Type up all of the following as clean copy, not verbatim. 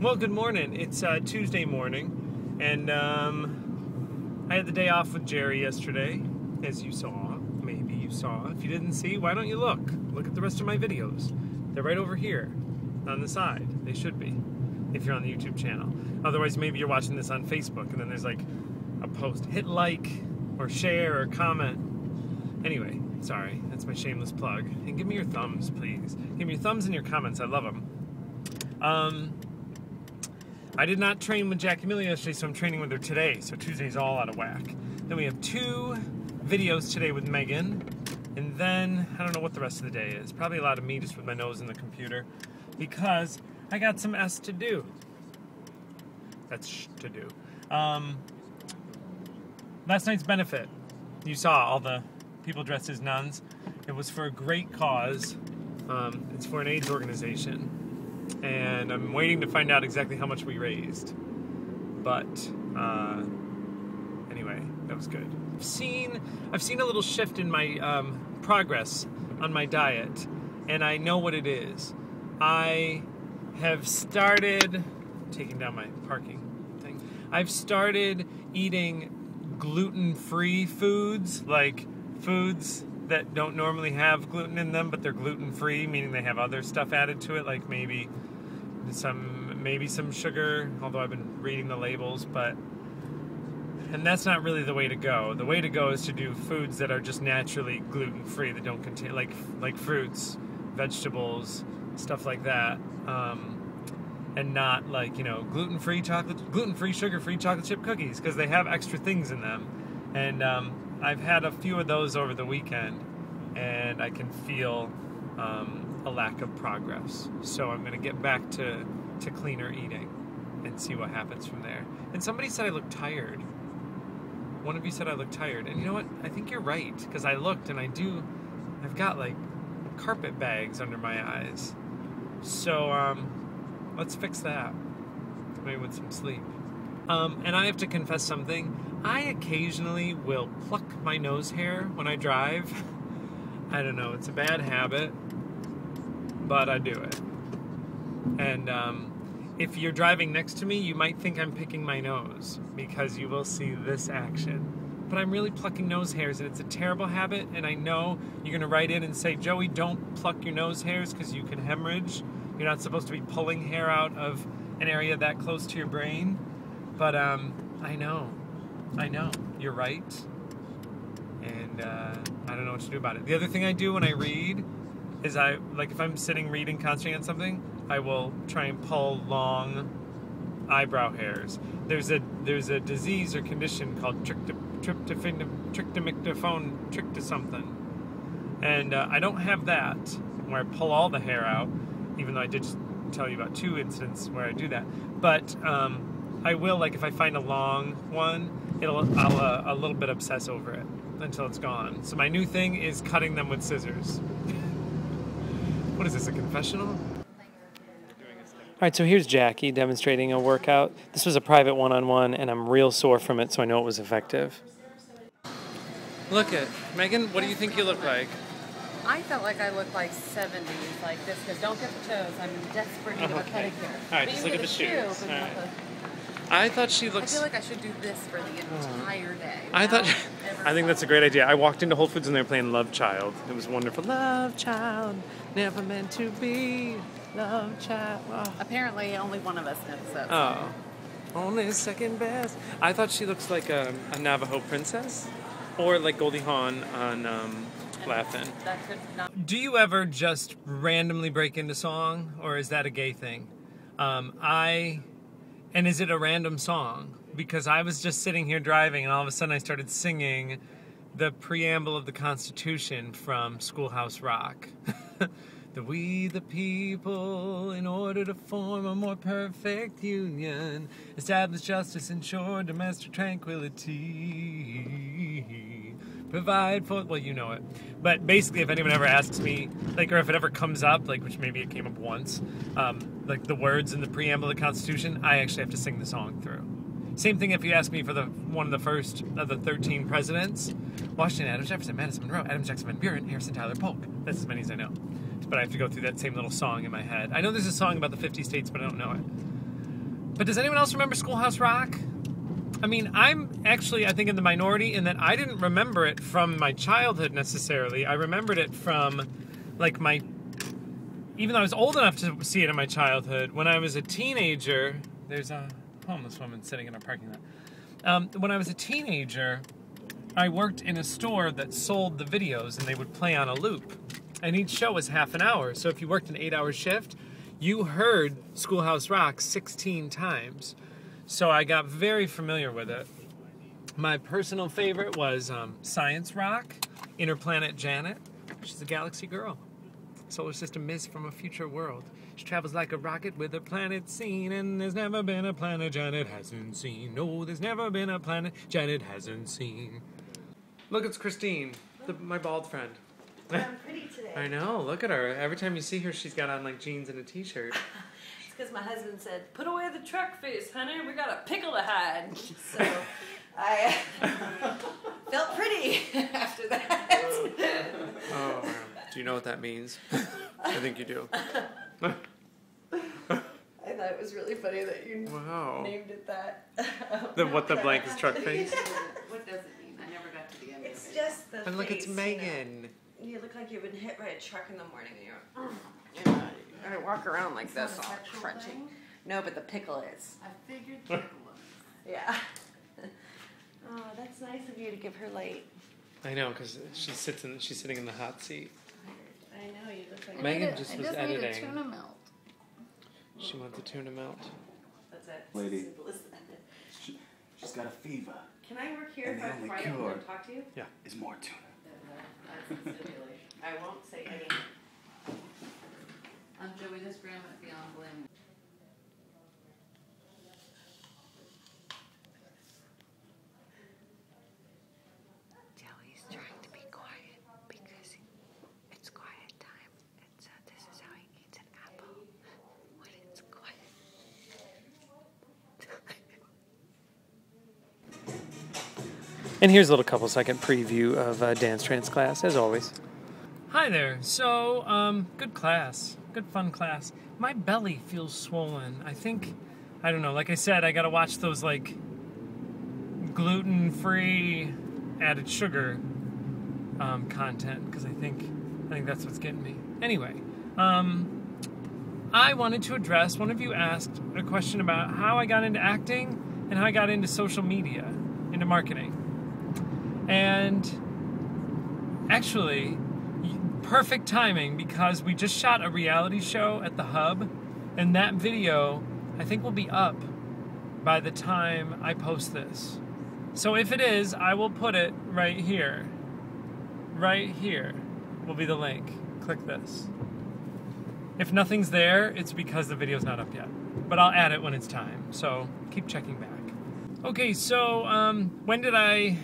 Well, good morning. It's Tuesday morning, and I had the day off with Jerry yesterday, as you saw. Maybe you saw. If you didn't see, why don't you look? Look at the rest of my videos. They're right over here on the side. They should be, if you're on the YouTube channel. Otherwise, maybe you're watching this on Facebook, and then there's like a post. Hit like, or share, or comment. Anyway, sorry, that's my shameless plug. And give me your thumbs, please. Give me your thumbs and your comments. I love them. I did not train with Jackie Millie yesterday, so I'm training with her today. So Tuesday's all out of whack. Then we have 2 videos today with Megan. And then, I don't know what the rest of the day is. Probably a lot of me just with my nose in the computer. Because I got some S to do. That's sh to do. Last night's benefit. You saw all the people dressed as nuns. It was for a great cause. It's for an AIDS organization. And I'm waiting to find out exactly how much we raised. But anyway, that was good. I've seen a little shift in my progress on my diet, and I know what it is. I have started taking down my parking thing. I've started eating gluten-free foods, like foods that don't normally have gluten in them, but they're gluten-free, meaning they have other stuff added to it, like maybe some sugar, although I've been reading the labels, and that's not really the way to go. The way to go is to do foods that are just naturally gluten-free, that don't contain, like fruits, vegetables, stuff like that, and not like, gluten-free chocolate, gluten-free, sugar-free chocolate chip cookies, because they have extra things in them. And I've had a few of those over the weekend, and I can feel a lack of progress. So I'm going to get back to cleaner eating and see what happens from there. And somebody said I look tired. One of you said I look tired. And you know what? I think you're right, because I looked, and I've got like carpet bags under my eyes. So let's fix that. Maybe with some sleep. And I have to confess something. I occasionally will pluck my nose hair when I drive. I don't know, it's a bad habit, but I do it. And if you're driving next to me, you might think I'm picking my nose, because you will see this action. But I'm really plucking nose hairs, and it's a terrible habit, and I know you're going to write in and say, Joey, don't pluck your nose hairs because you can hemorrhage. You're not supposed to be pulling hair out of an area that close to your brain. But I know, you're right, and I don't know what to do about it. The other thing I do when I read is if I'm sitting reading, concentrating on something, I will try and pull long eyebrow hairs. There's a disease or condition called trichomictophone something, and I don't have that, where I pull all the hair out, even though I did just tell you about 2 incidents where I do that. But I will, like, if I find a long one, I'll a little bit obsess over it until it's gone. So my new thing is cutting them with scissors. What is this, a confessional? All right, so here's Jackie demonstrating a workout. This was a private one-on-one, and I'm real sore from it, so I know it was effective. Look at Megan. What do you think you look like? I felt like I looked like 70s, like this, because don't get the toes. I'm desperate to get a pedicure. All right, just look at the shoes. I thought she looks... I feel like I should do this for the entire day. I think that's a great idea. I walked into Whole Foods and they were playing Love Child. It was wonderful. Love Child, never meant to be. Love Child. Oh. Apparently, only one of us knows that. Oh. Only second best. I thought she looks like a Navajo princess. Or like Goldie Hawn on Laughing. That could not... Do you ever just randomly break into song? Or is that a gay thing? And is it a random song? Because I was just sitting here driving, and all of a sudden I started singing the preamble of the Constitution from Schoolhouse Rock. That we the people, in order to form a more perfect union, establish justice, ensure domestic tranquility, provide for... Well, you know it. But basically, if anyone ever asks me, or if it ever comes up, which maybe it came up once, the words in the preamble of the Constitution, I actually have to sing the song through. Same thing if you ask me for one of the first of the 13 presidents. Washington, Adams, Jefferson, Madison, Monroe, Adams, Jackson, Van Buren, Harrison, Tyler, Polk. That's as many as I know. But I have to go through that same little song in my head. I know there's a song about the 50 states, but I don't know it. But does anyone else remember Schoolhouse Rock? I mean, I'm actually, I think, in the minority in that I didn't remember it from my childhood necessarily. I remembered it from, like, even though I was old enough to see it in my childhood, when I was a teenager, there's a homeless woman sitting in a parking lot. When I was a teenager, I worked in a store that sold the videos, and they would play on a loop. And each show was half an hour. So if you worked an 8-hour shift, you heard Schoolhouse Rock 16 times. So I got very familiar with it. My personal favorite was Science Rock, Interplanet Janet. She's a galaxy girl. Solar system mist from a future world. She travels like a rocket with a planet seen, and there's never been a planet Janet hasn't seen. No, there's never been a planet Janet hasn't seen. Look, it's Christine, my bald friend. I'm pretty today. I know, look at her. Every time you see her, she's got on like jeans and a t-shirt. It's because my husband said, "Put away the truck face, honey. We got a pickle to hide." So I felt pretty after that. Oh, do you know what that means? I think you do. I thought it was really funny that you named it that. What the blank is truck face? What does it mean? I never got to the end It's of it. just the And look, it's face, Megan. You look like you've been hit by a truck in the morning, and I walk around like this, all crunchy. No, but the pickle is. I figured pickle was. Yeah. Oh, that's nice of you to give her light. I know, because she's sitting in the hot seat. I know, you look like Megan just was Need a editing. tuna melt. She wants the tuna melt. That's it. Lady. As simple as that. She's got a fever. Can I work here And if the I'm only quiet cure- and talk to you? Is more tuna. I won't say any. I'm Joey, this grandma beyond blame. Joey's trying to be quiet because it's quiet time. And so this is how he eats an apple when it's quiet. And here's a little couple second preview of dance trance class, as always. Hi there. So, good class. Good fun class. My belly feels swollen. I don't know, like I said, I gotta watch those, like, gluten-free added sugar content, because I think that's what's getting me. Anyway, I wanted to address, one of you asked a question about how I got into acting and how I got into social media, into marketing. And actually, perfect timing, because we just shot a reality show at the Hub, and that video I think will be up by the time I post this. So if it is, I will put it right here. Right here will be the link. Click this. If nothing's there, it's because the video's not up yet. But I'll add it when it's time, so keep checking back. Okay, so when did I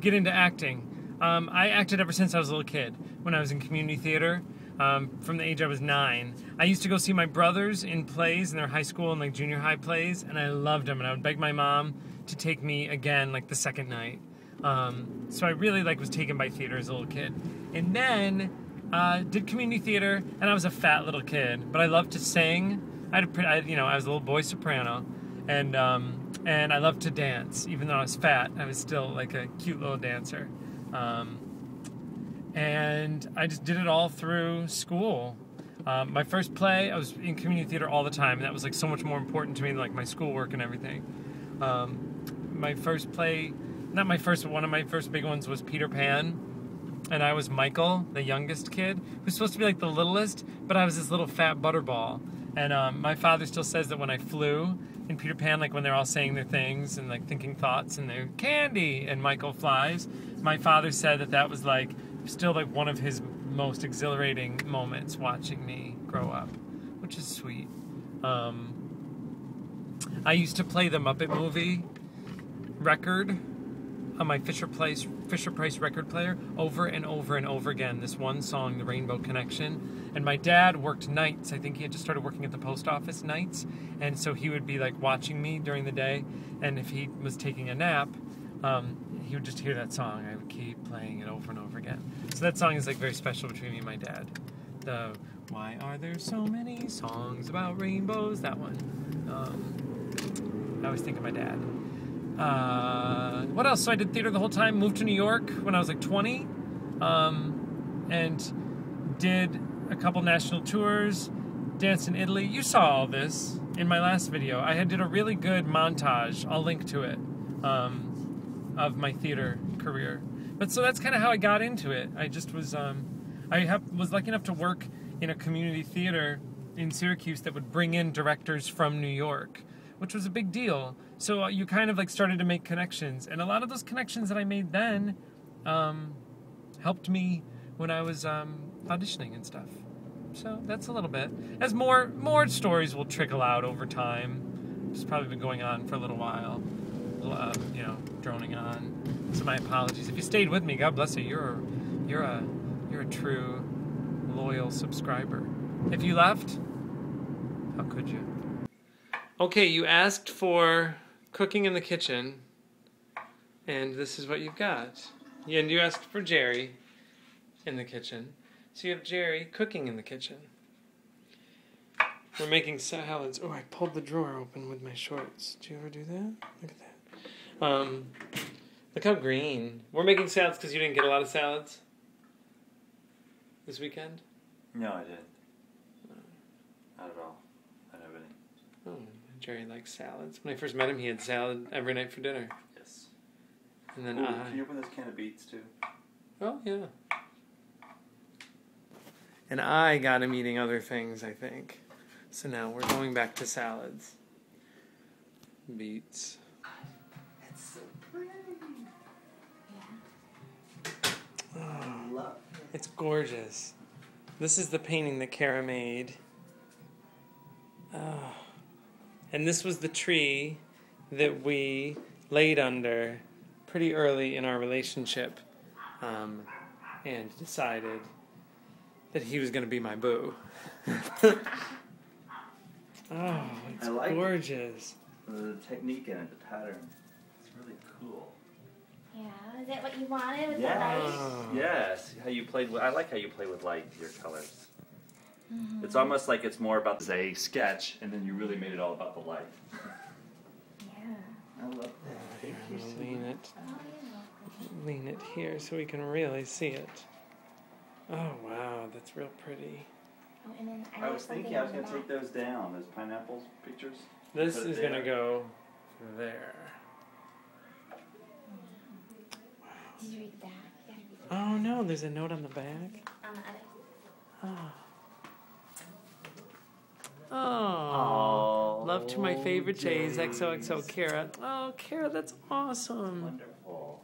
get into acting? I acted ever since I was a little kid. When I was in community theater, from the age I was 9. I used to go see my brothers in plays, in their high school and like junior high plays, and I loved them. And I would beg my mom to take me again, like the second night. So I really was taken by theater as a little kid. And then did community theater, and I was a fat little kid, but I loved to sing. I was a little boy soprano, and I loved to dance. Even though I was fat, I was still like a cute little dancer. And I just did it all through school. My first play, I was in community theater all the time, and that was like so much more important to me than like my schoolwork and everything. My first play, not my first, but one of my first big ones was Peter Pan. And I was Michael, the youngest kid, who's supposed to be like the littlest, but I was this little fat butterball. And my father still says that when I flew in Peter Pan, like when they're all saying their things and like thinking thoughts and they're candy and Michael flies, my father said that that was like still like one of his most exhilarating moments watching me grow up, which is sweet. I used to play the Muppet movie record on my Fisher Price record player over and over and over again, this one song, The Rainbow Connection. And my dad worked nights. I think he had just started working at the post office nights, and so he would be like watching me during the day, and if he was taking a nap, he would just hear that song. I would keep playing it over and over again. So that song is like very special between me and my dad. The Why Are There So Many Songs About Rainbows, that one. always think of my dad. What else? So I did theater the whole time. Moved to New York when I was like 20, and did a couple national tours. Danced in Italy. You saw all this in my last video. I did a really good montage. I'll link to it of my theater career. But so that's kind of how I got into it. I just was was lucky enough to work in a community theater in Syracuse that would bring in directors from New York, which was a big deal. So you kind of like started to make connections, and a lot of those connections that I made then helped me when I was auditioning and stuff. So that's a little bit. As more stories will trickle out over time. It's probably been going on for a little while, droning on. So my apologies. If you stayed with me, God bless you. You're a true loyal subscriber. If you left, how could you? Okay, you asked for cooking in the kitchen, and this is what you've got. And you asked for Jerry in the kitchen. So you have Jerry cooking in the kitchen. We're making salads. Oh, I pulled the drawer open with my shorts. Do you ever do that? Look at that. Look how green. We're making salads because you didn't get a lot of salads this weekend? No, I didn't. Not at all. I don't have any. Oh, Jerry likes salads. When I first met him, he had salad every night for dinner. Yes. And then Can you open this can of beets too? Oh, yeah. And I got him eating other things, I think. So now we're going back to salads. Beets. It's so pretty. Oh, I love it. it's gorgeous. This is the painting that Kara made. Oh. And this was the tree that we laid under pretty early in our relationship, and decided that he was going to be my boo. Oh, it's I like gorgeous. the technique in it, the pattern. It's really cool. Yeah, is that what you wanted with Yes. the light? Oh. Yes. How you played with, I like how you play with light, your colors. Mm-hmm. It's almost like it's more about a sketch, and then you really made it all about the light. Yeah. I love that. Here, Thank I'm you gonna so lean much. it. Oh, you're welcome. Lean it here so we can really see it. Oh wow, that's real pretty. Oh, and then I was something thinking I was on going the to take back. those down, those pineapples pictures. This Put it is gonna there. go there. Did you read the back? You gotta read the Oh no, there's a note on the back. on the other. Oh. Oh. Love to my favorite J's, XOXO Kara. Oh, Kara, that's awesome. Wonderful.